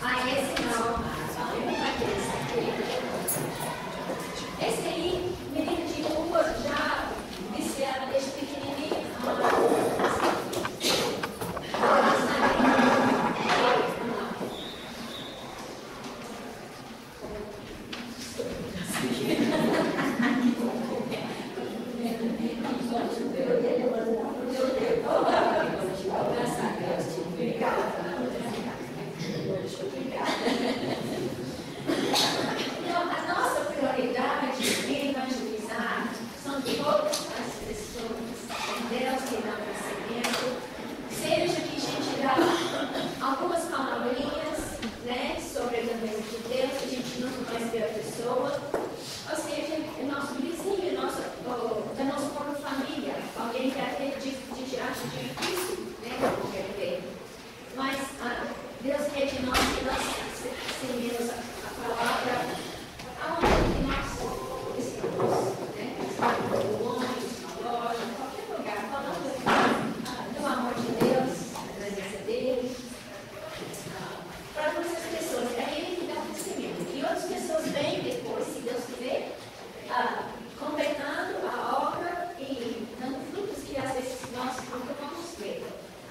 Ah, esse não. Esse aí, menino de rua, já viciado desde pequenininho. Então, a nossa prioridade em evangelizar são todas as pessoas, Deus que dá crescimento, seja que a gente dá algumas palavrinhas, né, sobre o governo de Deus, a gente não conhece a pessoa, ou seja, o nosso vizinho, da nossa própria família, alguém que até acha difícil, né, converter. Mas Deus quer de nós que nós seguimos a palavra aonde nós estamos, né? No ônibus, na loja, em qualquer lugar, falando do amor de Deus, da presença dele, para todas as pessoas. É ele que dá o crescimento. E outras pessoas vêm depois, se Deus quiser, completando a obra e dando frutos que às vezes nós nunca vamos ver.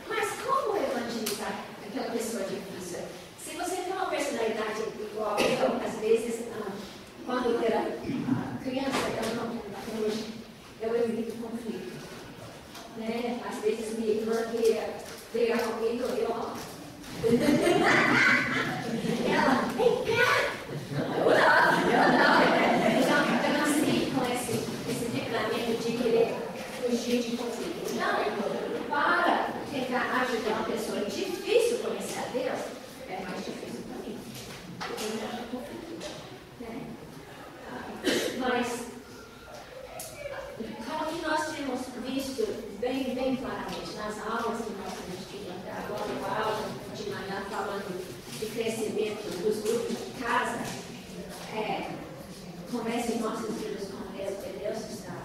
Mas como evangelizar aquela pessoa difícil? Se você tem uma personalidade igual eu, às vezes, quando eu era criança, eu evito conflito. Né? Às vezes minha irmã queria pegar alguém do eu, ela, vem cá! Eu nasci com esse temperamento de querer fugir de conflito. Não, para tentar ajudar uma pessoa difícil conhecer a Deus, é mais difícil para mim. Porque eu acho conflito. Né? Mas, como que nós temos visto bem claramente nas aulas que nós temos tido até agora, a aula de manhã falando de crescimento dos grupos de casa, comece nossos filhos com Deus, porque Deus está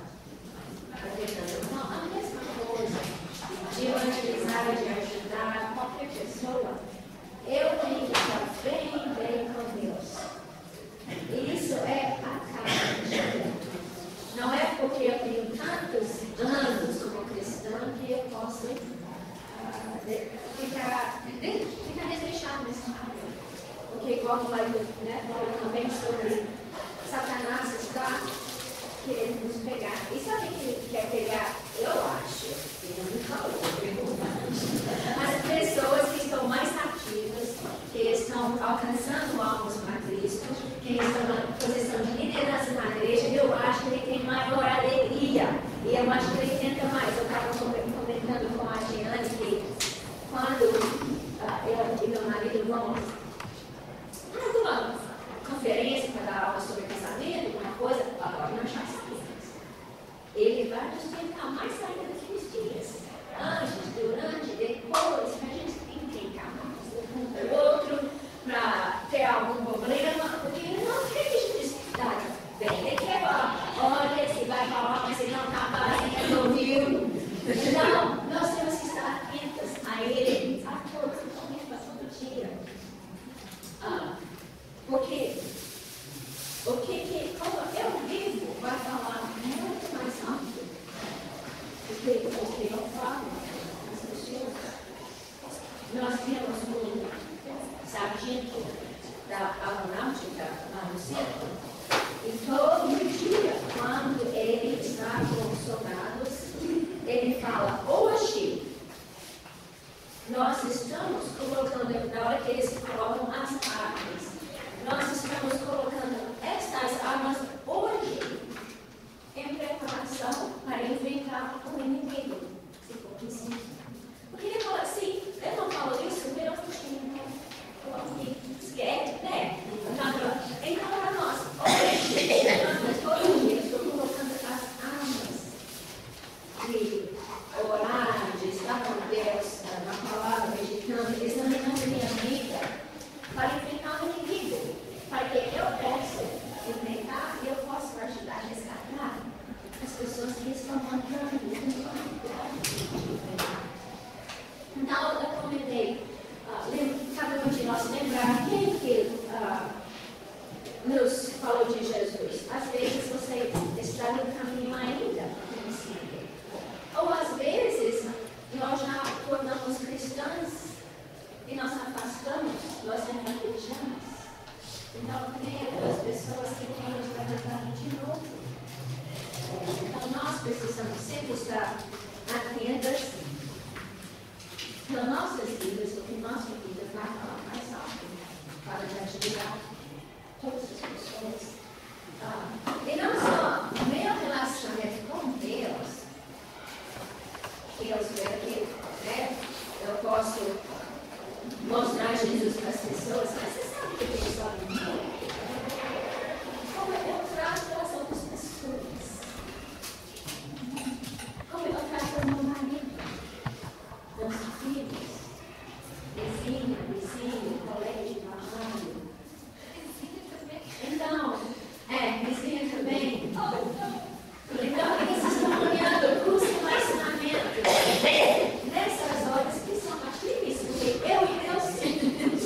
tentando a mesma coisa, de evangelizar, de ajudar qualquer pessoa. Eu tenho que estar bem com Deus. Isso é a cara de Deus. Não é porque eu tenho tantos anos como cristã que eu posso ficar desleixado nesse caminho. Porque, igual vai, né, também sobre Satanás está querendo nos pegar. E sabe que ele quer pegar? Eu acho, ele não falou, as pessoas que estão mais ativas, que estão alcançando almas para Cristo, que estão na posição de liderança na igreja, eu acho que ele tem maior alegria. E eu acho que ele tenta mais. Eu estava comentando com a Giane que quando eu e meu marido vamos uma conferência para dar aula sobre casamento, uma coisa, agora não já sabemos. Ele vai nos tentar mais ainda daqueles dias. Antes, durante, depois, para a gente implicar mais um com o outro, para ter algum problema, porque ele não quer que a gente esteja bem. Ele quer falar, olha, você vai falar, mas ele não está fazendo, resolvido. Não, nós temos que estar atentos a ele, a todos, todo dia. Porque como eu vivo, vai falar muito mais rápido do que eu falo as pessoas. Nós temos um sargento da aeronáutica lá no centro, e todo dia, quando ele está com os soldados, ele fala, hoje, nós estamos colocando, na hora que eles colocam as armas, nós estamos colocando estas armas hoje em preparação para enfrentar o inimigo, se for preciso. Porque ele fala assim, eu não falo isso, eu não esquece, né? Então, para nós, nós lembrar quem que nos falou de Jesus. Às vezes você está no caminho ainda, ou às vezes nós já tornamos cristãos e nós afastamos, nós enraivamos. Então tem aquelas pessoas que querem nos levantar de novo. Então nós precisamos sempre estar atentas nas nossas vidas, o que nossa vida vai falar mais alto, para ajudar todas as pessoas. E não só o meu relacionamento com Deus, Deus vê aqui, né? Eu posso mostrar Jesus para as pessoas, mas você sabe que Deus só em mim. Como eu trato as outras pessoas. Como eu trato meu marido, meus filhos, vizinho, colega de trabalho. Então, vizinha também. Então, vocês estão olhando para o relacionamento nessas horas que são mais difíceis, porque eu e Deus,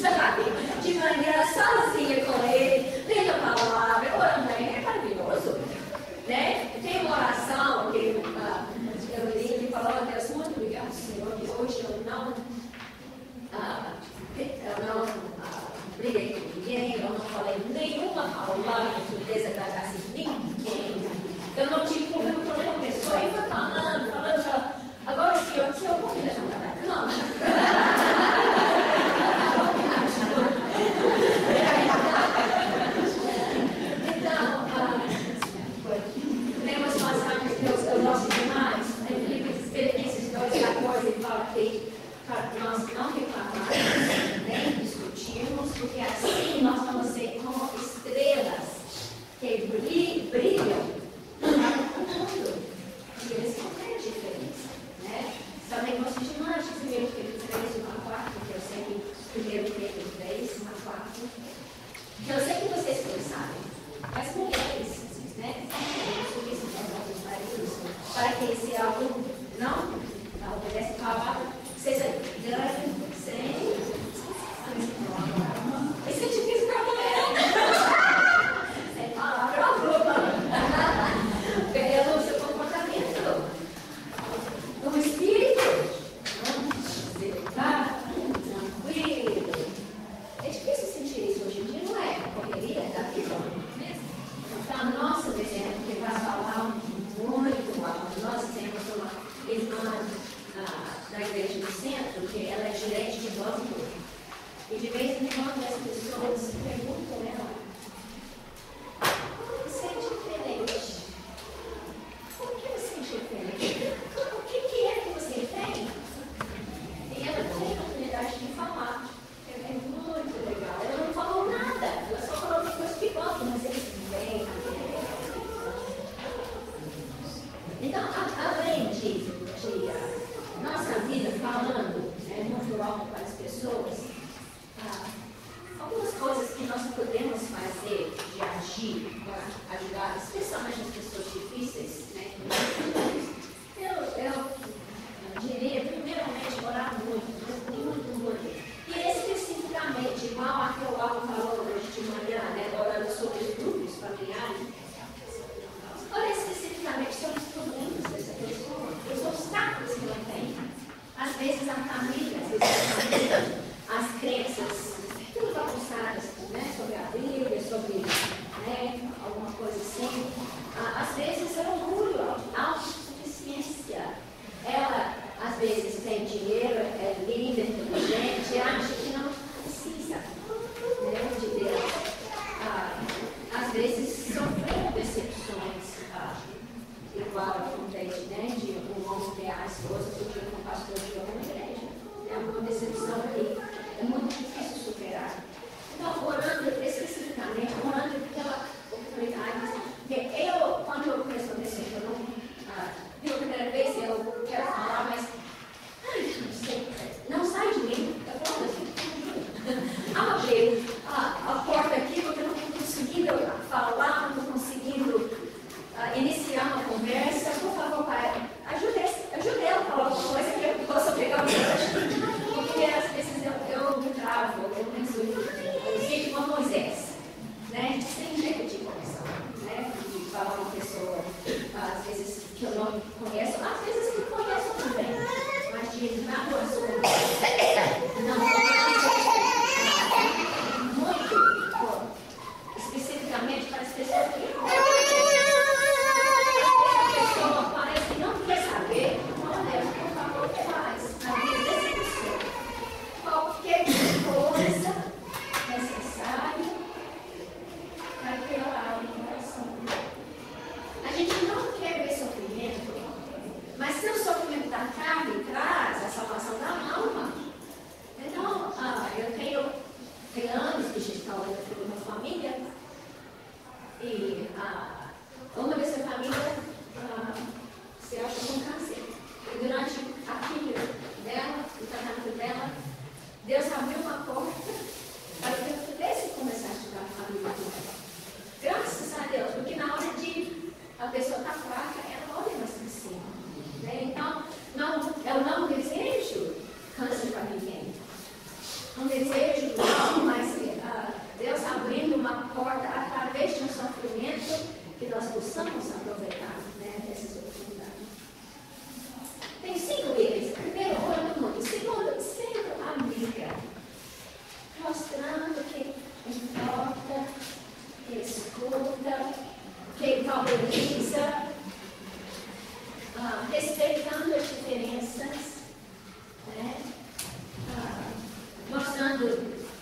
sabe, de maneira sozinha com Ele, lendo a palavra, orando a Ele, é maravilhoso. Né? Tem uma oração que eu li e falou: Deus, muito obrigado, Senhor, que hoje eu não briguei com ninguém, eu não falei nenhuma palavra que desagradasse ninguém. Eu não tive problema com nenhuma pessoa, e foi falando. Agora, Senhor, se eu vou me levantar da cama. Então, temos passagens que eu gosto demais. Em Filipenses 2:14, ele fala que nós não reclamamos, nem discutimos, porque assim nós vamos ser como estrelas que brilham para o mundo. E eles não têm diferença, né? Também gosto demais de 1 Pedro 3:1-4, que eu sei que 1 Pedro 3:1-4, que eu sei que vocês todos sabem, as mulheres, né? Isso para os maridos, para que esse algo não obedece a palavra, seja grande, sem. Isso é difícil para mulher. Sem palavra alguma. Pelo seu comportamento. No espírito. Tranquilo. É difícil sentir isso hoje em dia, não é? A correria da vida. Então, nosso exemplo, que vai falar muito alto. Nós temos uma irmã na igreja do centro, que ela é gerente de banco. E de vez em quando as pessoas perguntam a ela: você é diferente? Por que você é diferente? O que é que você tem? E ela tem a oportunidade de falar. É muito legal. Ela não falou nada. Ela só falou depois que gosta, mas eles vêm. Então, além de nossa vida falando muito alto para as pessoas, algumas coisas que nós podemos fazer de agir para ajudar, especialmente as pessoas difíceis, né? Eu diria, primeiramente, orar muito. E especificamente, igual a que o Alvo falou hoje de manhã, né? Orando sobre os grupos familiares. Ora especificamente sobre os problemas dessa pessoa, os obstáculos que ela tem. Às vezes a família, as crenças, tudo bagunçadas, né? Sobre a Bíblia, sobre alguma coisa assim. Às vezes é orgulho, autossuficiência. Ela, às vezes, tem dinheiro, é líder, inteligente, acha que não precisa, né, de Deus. Às vezes sofreu decepções, igual acontece, né, de um homem ter a esposa que com o pastor de uma igreja. É uma decepção que é muito difícil superar. Então, orando especificamente, orando pela oportunidade, porque quando eu penso nesse pela primeira vez, eu quero falar, mas não sei, não sai de mim. Eu falo assim, abri a porta aqui, porque eu não estou conseguindo falar, não estou conseguindo iniciar uma conversa. Por favor, pai, ajude ela a falar alguma coisa que eu possa pegar o meu. Porque às vezes eu me travo, eu penso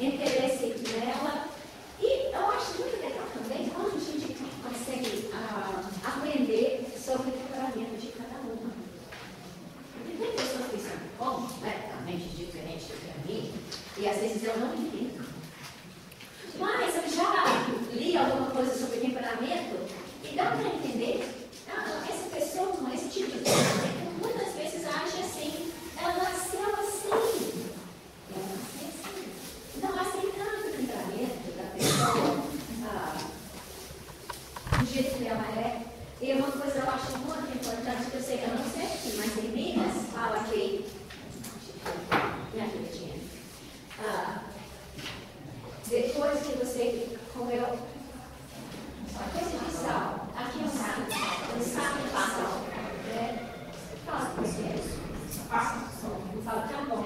interesse nela. E eu acho muito legal também quando a gente consegue aprender sobre o temperamento de cada uma. Porque tem pessoas que são completamente diferentes de mim, e às vezes eu não entendo. Mas eu já li alguma coisa sobre temperamento e dá para entender. Essa pessoa com esse tipo de temperamento muitas vezes age assim, ela nasceu assim. Então, aceitando o temperamento da pessoa, do jeito que ela é. E uma coisa eu acho muito importante, que eu sei que eu não sei aqui, mas em Minas fala que. Minha filha, depois que você comeu uma coisa de sal, aqui é um saco de sal, fala com você, fala tão bom,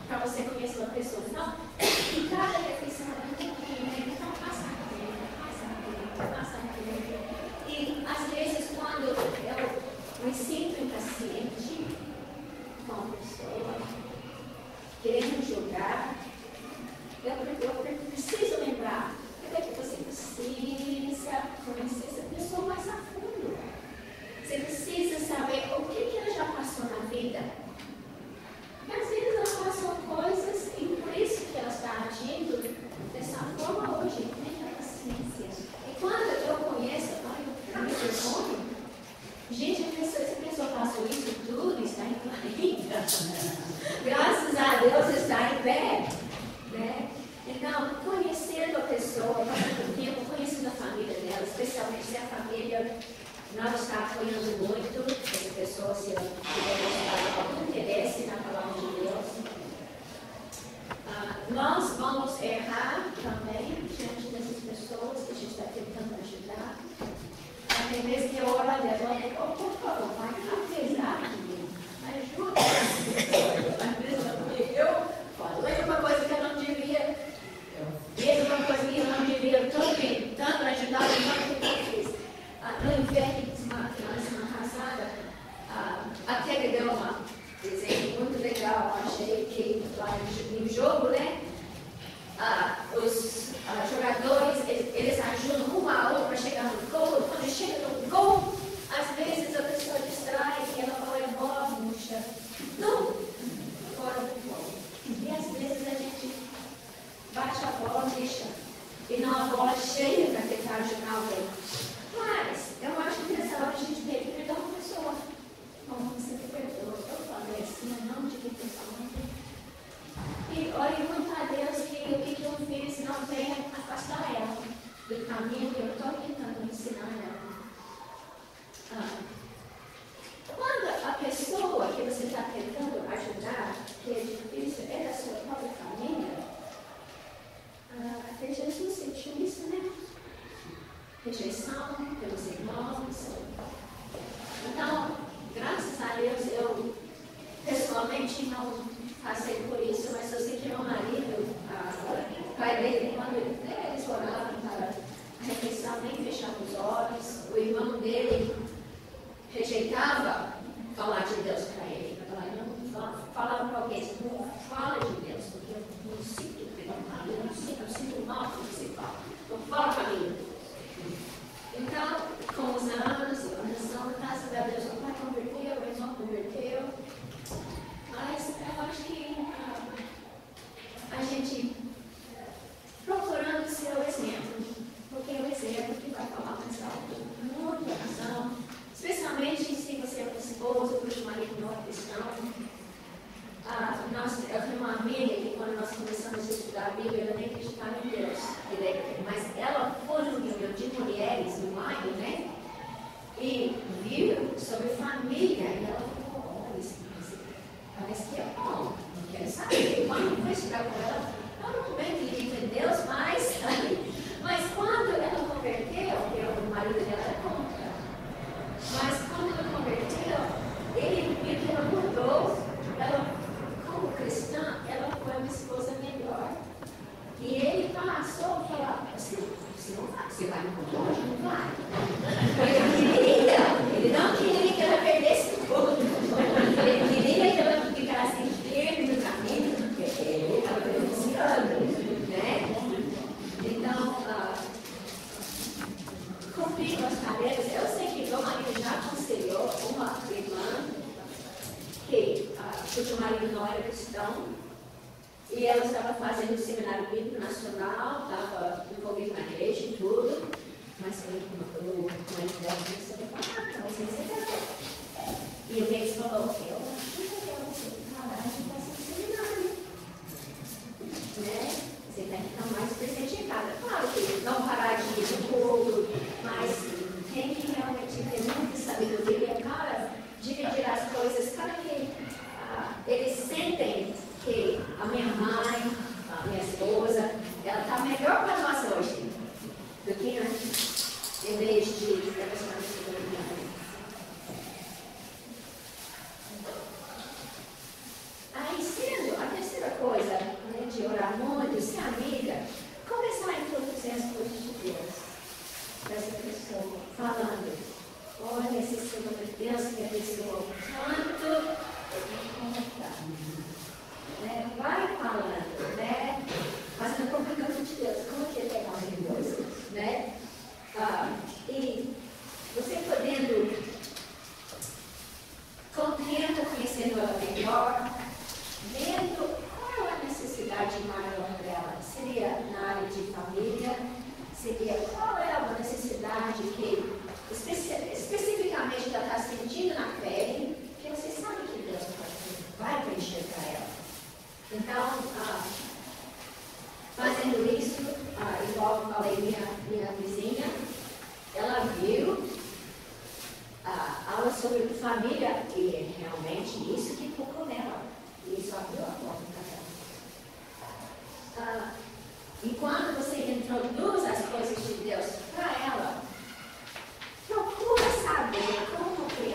para você conhecer uma pessoa. Então, em cada refeição é um pouquinho, então passa rapidinho. E às vezes quando eu me sinto impaciente com uma pessoa, querendo julgar, eu preciso lembrar que você precisa conhecer essa pessoa mais a fundo. Você precisa saber o que ela já passou na vida. Porque às vezes ela passou coisas e por isso que ela está agindo dessa forma hoje. Tenha paciência. E quando eu conheço, eu me vergonho. Gente, essa pessoa passou isso tudo, está em vida. Graças a Deus está em pé. Né? Então, conhecendo a pessoa, passando tempo, conhecendo a família dela, especialmente se a família não está apoiando muito essa pessoa, se ela tiver mostrado algum interesse na palavra de Deus. Nós vamos errar também diante dessas pessoas que a gente está tentando ajudar. Tem vezes que eu oro a Deus, por favor, vai apesar de mim, ajuda essa pessoa. Às vezes eu falei uma coisa que eu não devia, eu fiz uma coisa que eu não devia, eu estou tentando ajudar o que eu fiz. No inverno, na semana passada, até que deu um desenho muito legal, achei que lá no jogo, né? Os jogadores, eles ajudam um ao outro para chegar no gol. Quando chega no gol, às vezes a pessoa distrai e ela vai embora, murcha. Não, fora do gol. E às vezes a gente bate a bola, deixa. E não a bola cheia para tentar ajudar alguém. Mas eu acho que nessa hora a gente tem que perdoar uma pessoa. Como você me perdoa? Eu falei assim, em nome de quem está falando. E ore muito a Deus que o que eu fiz não venha afastar ela do caminho que eu estou tentando ensinar ela. Quando a pessoa que você está tentando ajudar, que é difícil, é da sua própria família, até Jesus sentiu isso, né? Rejeição pelos irmãos. Então, graças a Deus, eu pessoalmente não passei por isso, mas eu sei que meu marido, o pai dele, quando eles oravam para a refeição, nem fechava os olhos, o irmão dele rejeitava falar de Deus para ele. Falava para alguém, não fala de Deus, porque eu não sinto que não fala, eu sinto mal quando você fala. Não fala para mim. Então, com os anos, a oração, graças a Deus, o pai converteu, o irmão converteu. Mas eu acho que a gente procurando ser o exemplo, porque é o exemplo que vai falar mais alto. Muita oração, especialmente se você é uma esposa, ou um marido não é cristão. Eu tenho uma amiga que quando nós começamos a estudar a Bíblia, ela nem acreditava em Deus. Mas ela foi no reunião de mulheres no maio, né? E viu sobre família. E ela falou, parece que é bom. Não quero saber. Quando foi estudar com ela, eu não bem acredito em Deus, mas quando ela converteu, o marido dela era contra. Mas quando ela converteu, ele viu que ela mudou. Ela, como cristã, ela foi uma esposa melhor. E ele passou a falar, você não vai, você vai no controle? Não vai. Ele não queria que ela perdesse estão mais presentes em casa. Claro que não parar de ir no culto, mas tem que realmente ter muita sabedoria para dividir as coisas, para que eles sentem que a minha mãe, a minha esposa, ela está melhor para nós hoje do que antes, em vez de relacionamento com a Aí, sendo a terceira coisa, né, de orar muito, ser amiga, começar a introduzir as coisas de Deus para essa pessoa, falando: olha, esse Senhor de Deus que abençoou tanto, eu vou contar. Né? Vai falando, né? Mas não complicando de Deus, como que ele é maravilhoso, né? E você podendo, com o tempo, conhecendo ela melhor, vendo qual é a necessidade maior dela. Seria na área de família, seria qual é uma necessidade que especificamente ela está sentindo na pele, que você sabe que Deus vai preencher para ela. Então, fazendo isso, igual eu falei, minha vizinha, ela viu aula sobre família e realmente isso que tocou nela. Isso abriu a porta para ela. E quando você introduz as coisas de Deus para ela, procura saber como que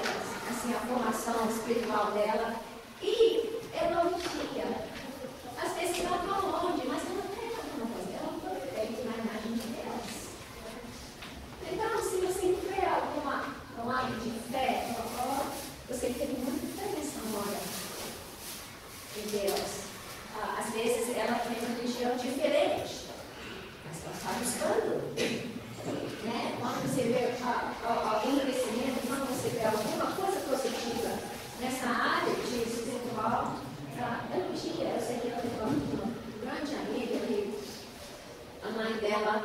assim, a formação espiritual dela e elogia. Às vezes ela está longe, mas ela tem alguma coisa. Ela foi feita na imagem de Deus. Então, se você vê um ato de fé, você tem muita fé nessa hora em Deus. Às vezes ela tem uma religião diferente, mas ela está buscando. Né? Quando você vê algum crescimento, quando você vê alguma coisa positiva nessa área de espiritual, elogia. Eu sei que ela tem uma grande amiga que a mãe dela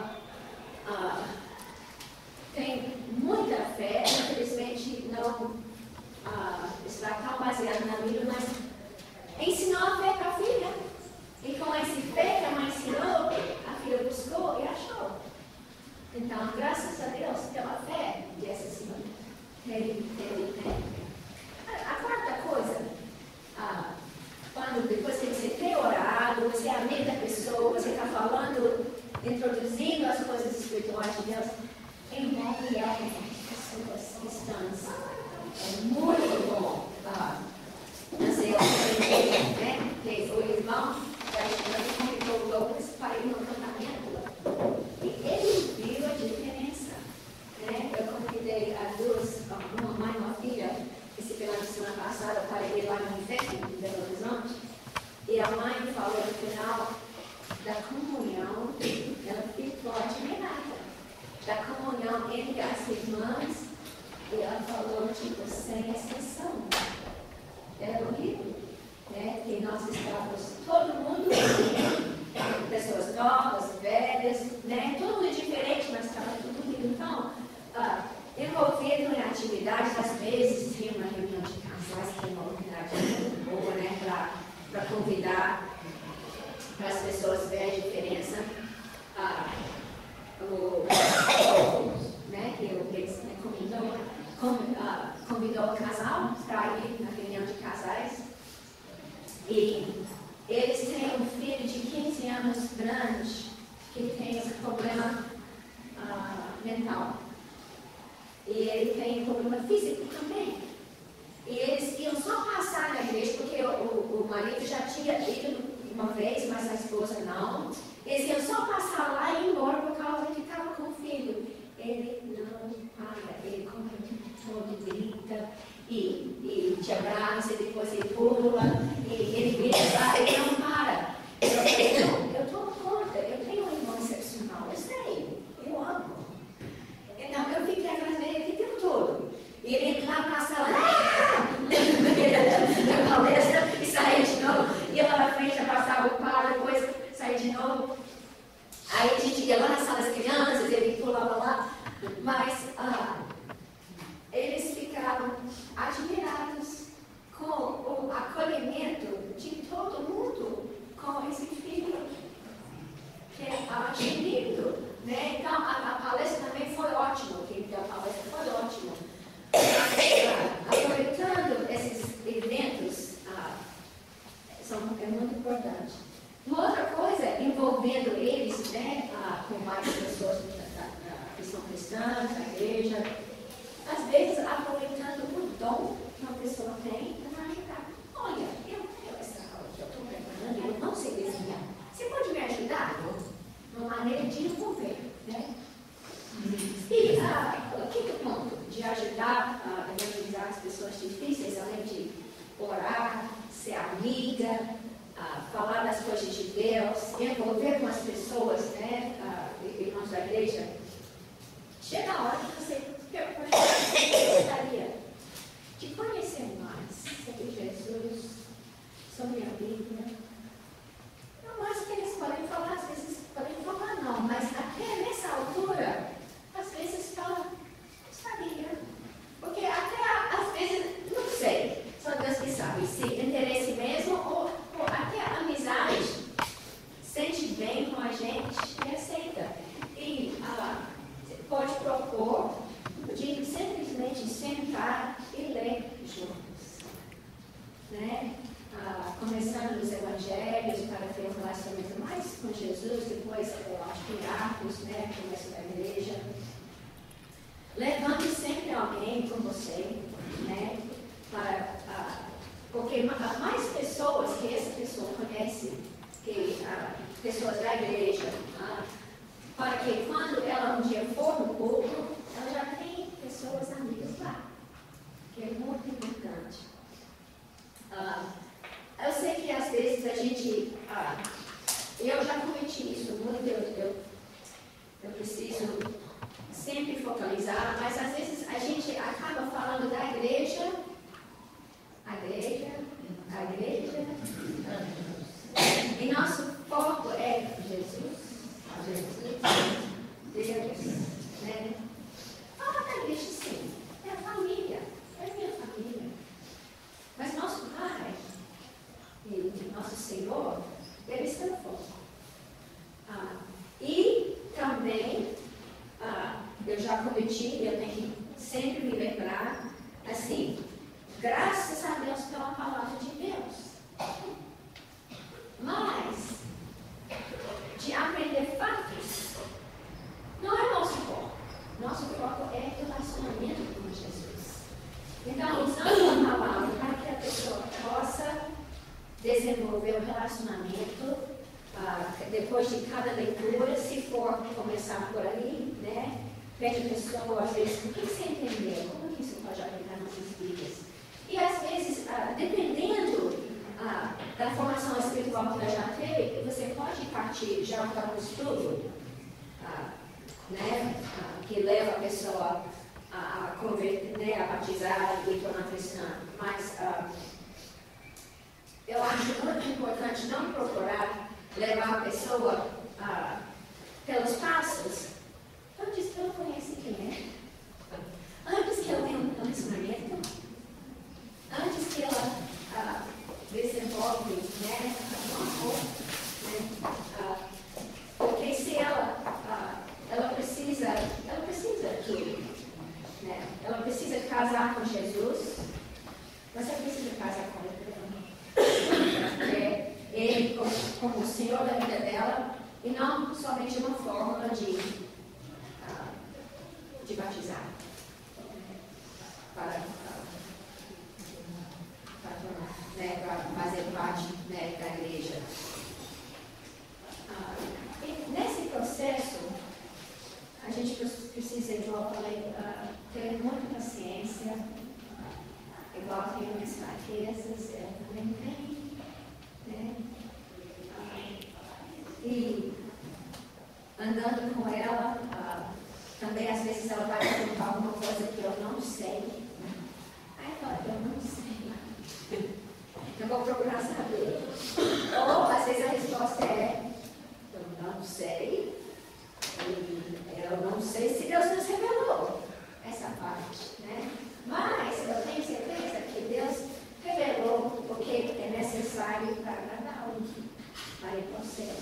tem muita fé, infelizmente não está tão baseada na Bíblia, mas ensinou a fé para a filha. E com esse fé que a mãe ensinou, a filha buscou e achou. Então, graças a Deus, pela fé dessa senhora, teve fé. A quarta coisa, quando depois que você tem orado, você é amigo da pessoa, você está falando, introduzindo as coisas espirituais de Deus, envolve ela com pessoas cristãs. É muito bom. Né? Que o irmão convidou o Lucas para ir no acampamento. E ele viu a diferença. Né? Eu convidei as duas, uma mãe e uma filha, esse final de semana passada, para ir lá no inverno de Belo Horizonte. E a mãe falou no final da comunhão, ela ficou admirada da comunhão entre as irmãs. E ela falou, tipo, sem exceção. Era horrível, né? Que nós estávamos, todo mundo, pessoas novas, velhas, né? Todo mundo diferente, mas estava tudo unido. Então, envolvido em atividades, às vezes tinha uma reunião de casais, que é uma oportunidade muito boa, né? Para convidar para as pessoas verem a diferença. Né? Que eles convidou o casal para ir na reunião de casais. E eles têm um filho de 15 anos grande que tem esse problema mental. E ele tem um problema físico também. E eles iam só passar na igreja, porque o marido já tinha ido uma vez, mas a esposa não. Eles iam só passar lá e ir embora por causa que estava com o filho. Ele não para, ele compra o tempo todo, grita e te abraça, e depois ele pula, e ele grita, ele não para. Eu tomo conta, eu tenho um irmão excepcional, eu sei, eu amo. Então eu fiquei atrás dele o tempo todo. E ele entrava na sala, na palestra, e saía de novo, ia lá na frente, passava o par, depois saía de novo. Aí a gente ia lá na sala das crianças, ele pulava lá, mas eles ficaram admirados com o acolhimento de todo mundo com esse filho, que é achei lindo, né? Então, a palestra também foi ótima, a palestra foi ótima. Aproveitando esses eventos, é muito importante. Uma outra coisa, envolvendo eles, né, com mais pessoas que são cristãs, da igreja, às vezes aproveitando o dom que uma pessoa tem para ajudar. Olha, eu tenho essa aula que eu estou preparando, eu não sei desenhar. Você pode me ajudar? Uma maneira de envolver, né? E o quinto ponto, de ajudar a evangelizar as pessoas difíceis, além de orar, ser amiga, falar das coisas de Deus, envolver com as pessoas, né, irmãos da igreja, chega a hora que você gostaria de conhecer mais sobre Jesus, sobre a Bíblia. Não mais que eles podem falar, às vezes podem falar não, mas até nessa altura, às vezes fala, gostaria. Porque até, às vezes, não sei, só Deus que sabe, se interesse mesmo ou até a amizade sente bem com a gente e aceita. E pode propor de simplesmente sentar e ler juntos. Né? Começando os evangelhos para ter um relacionamento mais com Jesus, depois eu acho que Atos, né? Começo da igreja. Levando sempre alguém com você, né? Porque mais pessoas que essa pessoa conhece, pessoas da igreja, para que quando ela um dia for no culto, ela já tem pessoas amigas lá, que é muito importante. Eu sei que às vezes a gente, eu já cometi isso muito, eu preciso sempre focalizar, mas às vezes a gente acaba falando da igreja, e nosso foco é Jesus, Deus, né? Fala da igreja sim, é a família, é a minha família. Mas nosso Pai e nosso Senhor, eles estão no foco. E também, eu já cometi, eu tenho que sempre me lembrar, assim, graças a Deus pela palavra de Deus. Mas, de aprender fatos, não é nosso foco. Nosso foco é relacionamento com Jesus. Então, usando a palavra para que a pessoa possa desenvolver o relacionamento, depois de cada leitura, se for começar por ali, né? Pede a pessoa, às vezes, o que você entendeu? Como que isso pode aplicar nas nossas vidas? E, às vezes, dependendo da formação espiritual que ela já teve, você pode partir já para um estudo, né? Que leva a pessoa a converter, né? A batizar e tornar cristã. Mas eu acho muito importante não procurar levar a pessoa pelos passos antes que ela conheça quem é, antes que ela tenha um relacionamento, antes que ela desenvolve, né, um amor, né, porque se ela precisa tudo, né, ela precisa casar com Jesus, você precisa casar com ele como o Senhor da vida dela, e não somente uma fórmula de batizar, para fazer parte, né, da igreja. E nesse processo, a gente precisa, igual eu falei, ter muita paciência, igual tem minhas fraquezas, ela também tem, né? E andando com ela, também às vezes ela vai perguntar alguma coisa que eu não sei. Aí eu falo, eu não sei. Eu vou procurar saber. Ou às vezes a resposta é, eu não sei. Eu não sei se Deus nos revelou essa parte, né? Mas eu tenho certeza que Deus revelou o que é necessário para cada um, para ir para o céu.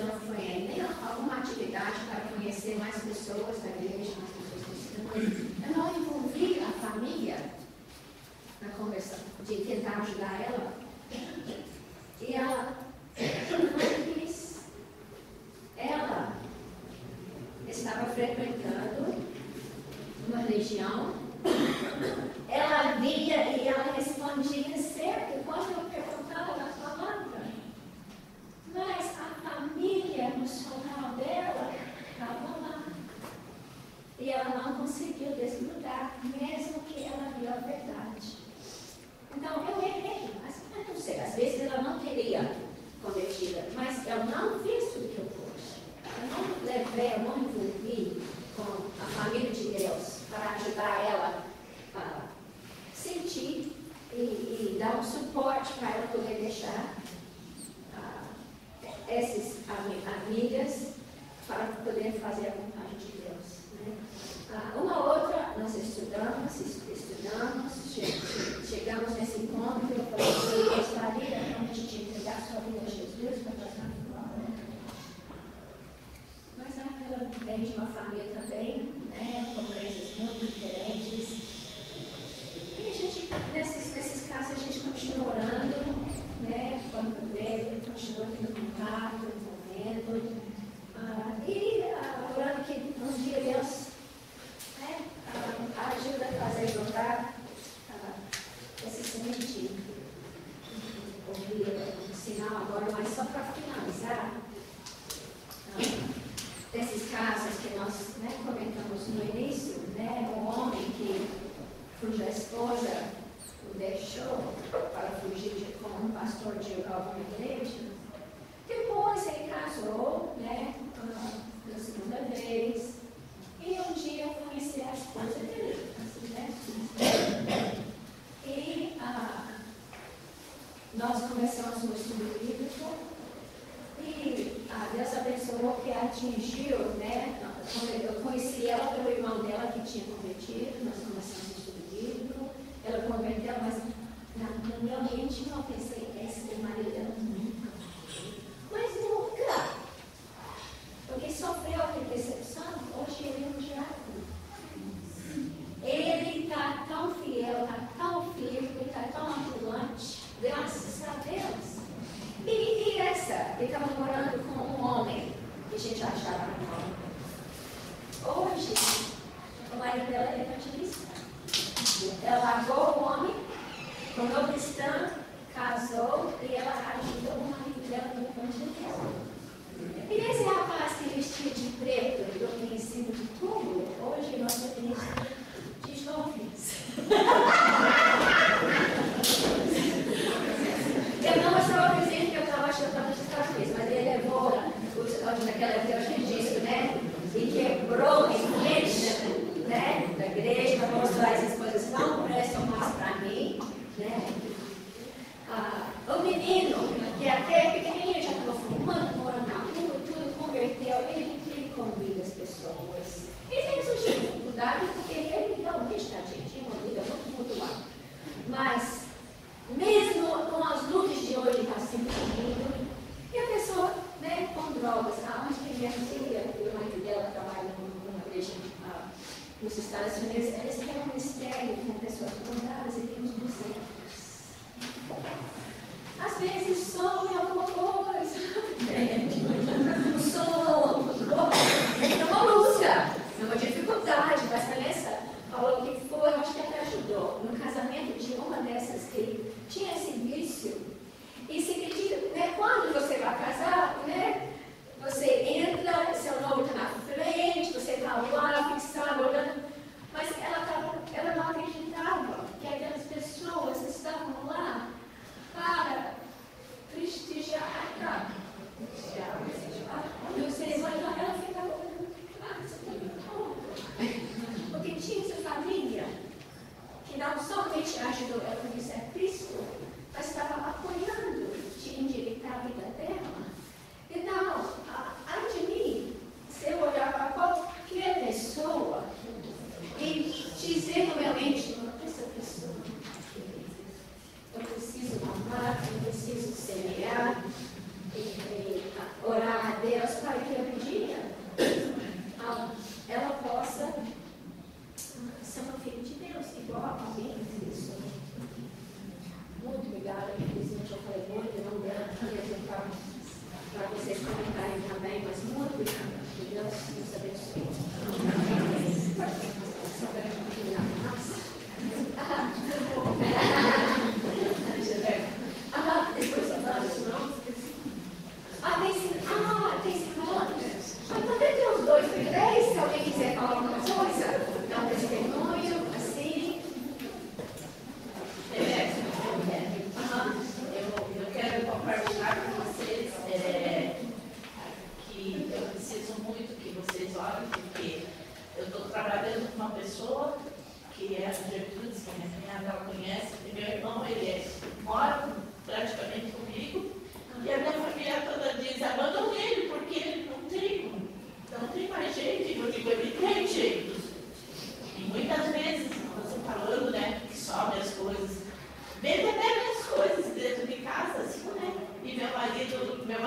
ela foi em alguma atividade para conhecer mais pessoas da igreja, mais pessoas cristãs. Eu não envolvi a família na conversa, de tentar ajudar ela. E ela não quis. Ela estava frequentando uma religião. Ela via e ela respondia certo quando eu perguntava, ela falava. Mas a família emocional dela estava lá. E ela não conseguiu desgrudar, mesmo que ela viu a verdade. Então, eu errei, mas eu não sei, às vezes ela não queria convertida, mas eu não fiz tudo que eu pude. Eu não levei, eu não envolvi com a família de Deus para ajudar ela a sentir e dar um suporte para ela poder deixar essas amigas para poder fazer a vontade de Deus. Né? Uma outra, nós estudamos, chegamos nesse ponto que eu falei que eu gostaria realmente de entregar sua vida a Jesus para passar fora. Mas ela vem de uma família também, né, com crenças muito diferentes. E a gente, nesses casos, a gente continua orando, né, quando vê, continua tendo contato, envolvendo. Orando que um dia Deus ajuda a fazer brotar esse semente. Ouvir um sinal agora, mas só para finalizar, desses casos que nós comentamos no início, o homem que cuja esposa o deixou para fugir com um pastor de alguma igreja. Depois ele casou, pela segunda vez, e um dia eu conheci a esposa dele, e nós começamos no estudo bíblico, e Deus abençoou que atingiu, quando eu conheci ela pelo irmão dela que tinha convertido, nós começamos o estudo bíblico, ela converteu, mas no meu ambiente não pensei, esse marido dela nunca. Mas nunca! Porque sofreu a decepção, hoje ele é um diácono. Ele está tão fiel, está tão firme, está tão ambulante, graças a Deus. E essa, que estava morando com um homem, que a gente achava normal. Hoje, o marido dela é evangelista. Ela largou o homem, tornou cristã, casou e ela ajudou o marido dela no evangelismo. E esse rapaz que vestia de preto e dormia em cima de tudo, hoje nós temos de jovens. Eu não estava dizendo que eu estava achando de jovens, mas ele levou, naquela época eu tinha dito, e quebrou em frente, da igreja para mostrar essas coisas não prestam mais para mim, o menino, que até pequenininho já estava fumando, morando na rua, tudo converteu, ele convida as pessoas. Ele tem suas dificuldades, porque ele realmente tinha uma vida muito lá. Mas, mesmo com as lutas de hoje, está sempre comigo, e a pessoa, com drogas, onde que minha filha e o marido dela trabalham numa igreja nos Estados Unidos, eles têm um mistério com pessoas com drogas e tem uns buzetos. Às vezes some alguma coisa. É uma luta, é uma dificuldade, mas a Vanessa falou que foi, eu acho que até ajudou, no casamento de uma dessas que tinha esse vício. E se acredita, quando você vai casar, você entra, seu nome está na frente, você está lá fixado, olhando, mas ela não acreditava que aquelas pessoas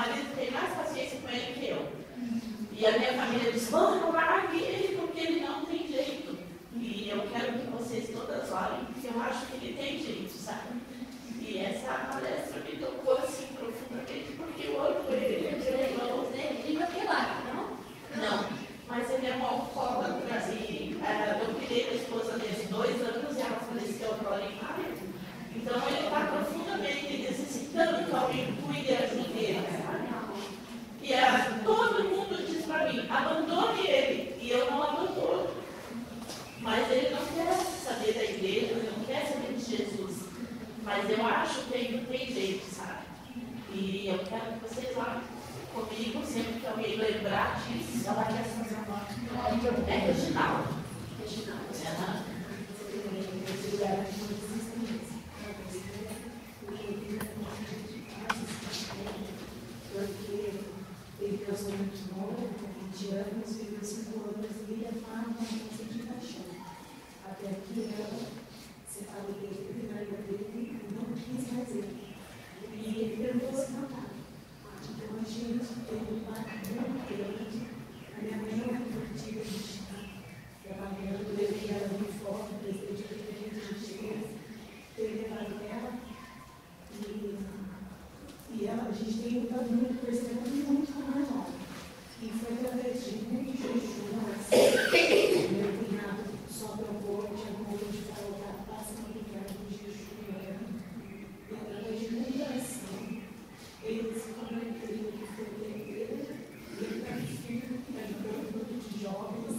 marido tem mais paciência com ele que eu. E a minha família diz, vamos largue ele porque ele não tem jeito. E eu quero que vocês todas olhem, porque eu acho que ele tem jeito, sabe? E essa palestra me tocou assim profundamente, porque eu amo ele, meu irmão. Ele vai pelar, não? Não, mas ele é um alcoólatra e eu cuidei da esposa dele 2 anos e ela faleceu agora em maio. Então ele está profundamente necessitando que alguém cuide assim dele, sabe? E todo mundo diz para mim, abandone ele, e eu não abandono. Mas ele não quer saber da igreja, ele não quer saber de Jesus. Mas eu acho que ainda tem jeito, sabe? E eu quero que vocês olhem comigo, sempre que alguém lembrar disso. Ela quer fazer uma. É Reginaldo. Porque ele casou muito novo, com 20 anos, viveu 5 anos e ele amava uma moça de paixão. Até que ela separou dele, na vida dele, e não quis mais ele. E ele tentou se matar. Então, imagina, ele um parto muito grande. A minha mãe não é muito antiga de estar trabalhando, ele era muito forte, presidente de igreja, teve levado ela. E ela, a gente tem lutado muito, percebendo muito com a nova. E foi através de muito jejum, meu cunhado só trocou, tinha um pouco de colocar, passa uma ligada de jejum, e através de muita oração, ele se converteu, ele foi para a igreja, ele está firme, ajudando um grupo de jovens,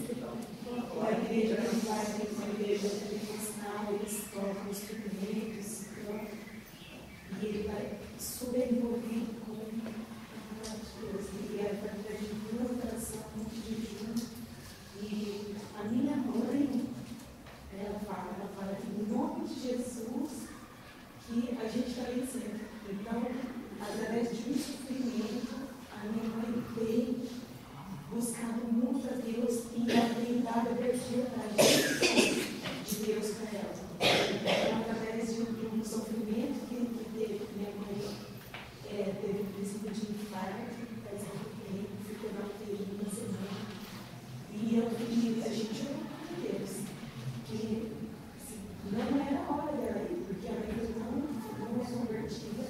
a igreja não vai ter uma igreja pentecostal, eles tocam os instrumentos, e ele vai super envolvido com a Deus. E é através de muita oração, muito jejum. E a minha mãe, ela fala que em nome de Jesus, que a gente está vencendo. Então, através de um sofrimento, a minha mãe tem buscado muito a Deus e ela tem dado a oportunidade de Deus para ela. Então, através de um sofrimento que teve, minha mãe teve um princípio de infarto, faz muito tempo, ficou na UTI uma semana. E a gente orou para Deus, que não era a hora dela ir, porque a mãe não se convertia,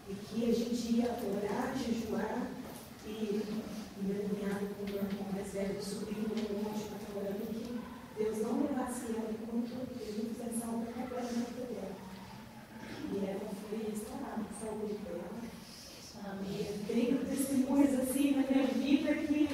e que a gente ia orar, jejuar, e meu cunhado, com o meu irmão mais velho, subindo no monte para orando, que Deus não levasse ela enquanto a gente fizesse a obra completa na vida dela. E ela foi restaurada, a saúde dela. Tenho testemunhos assim na minha vida que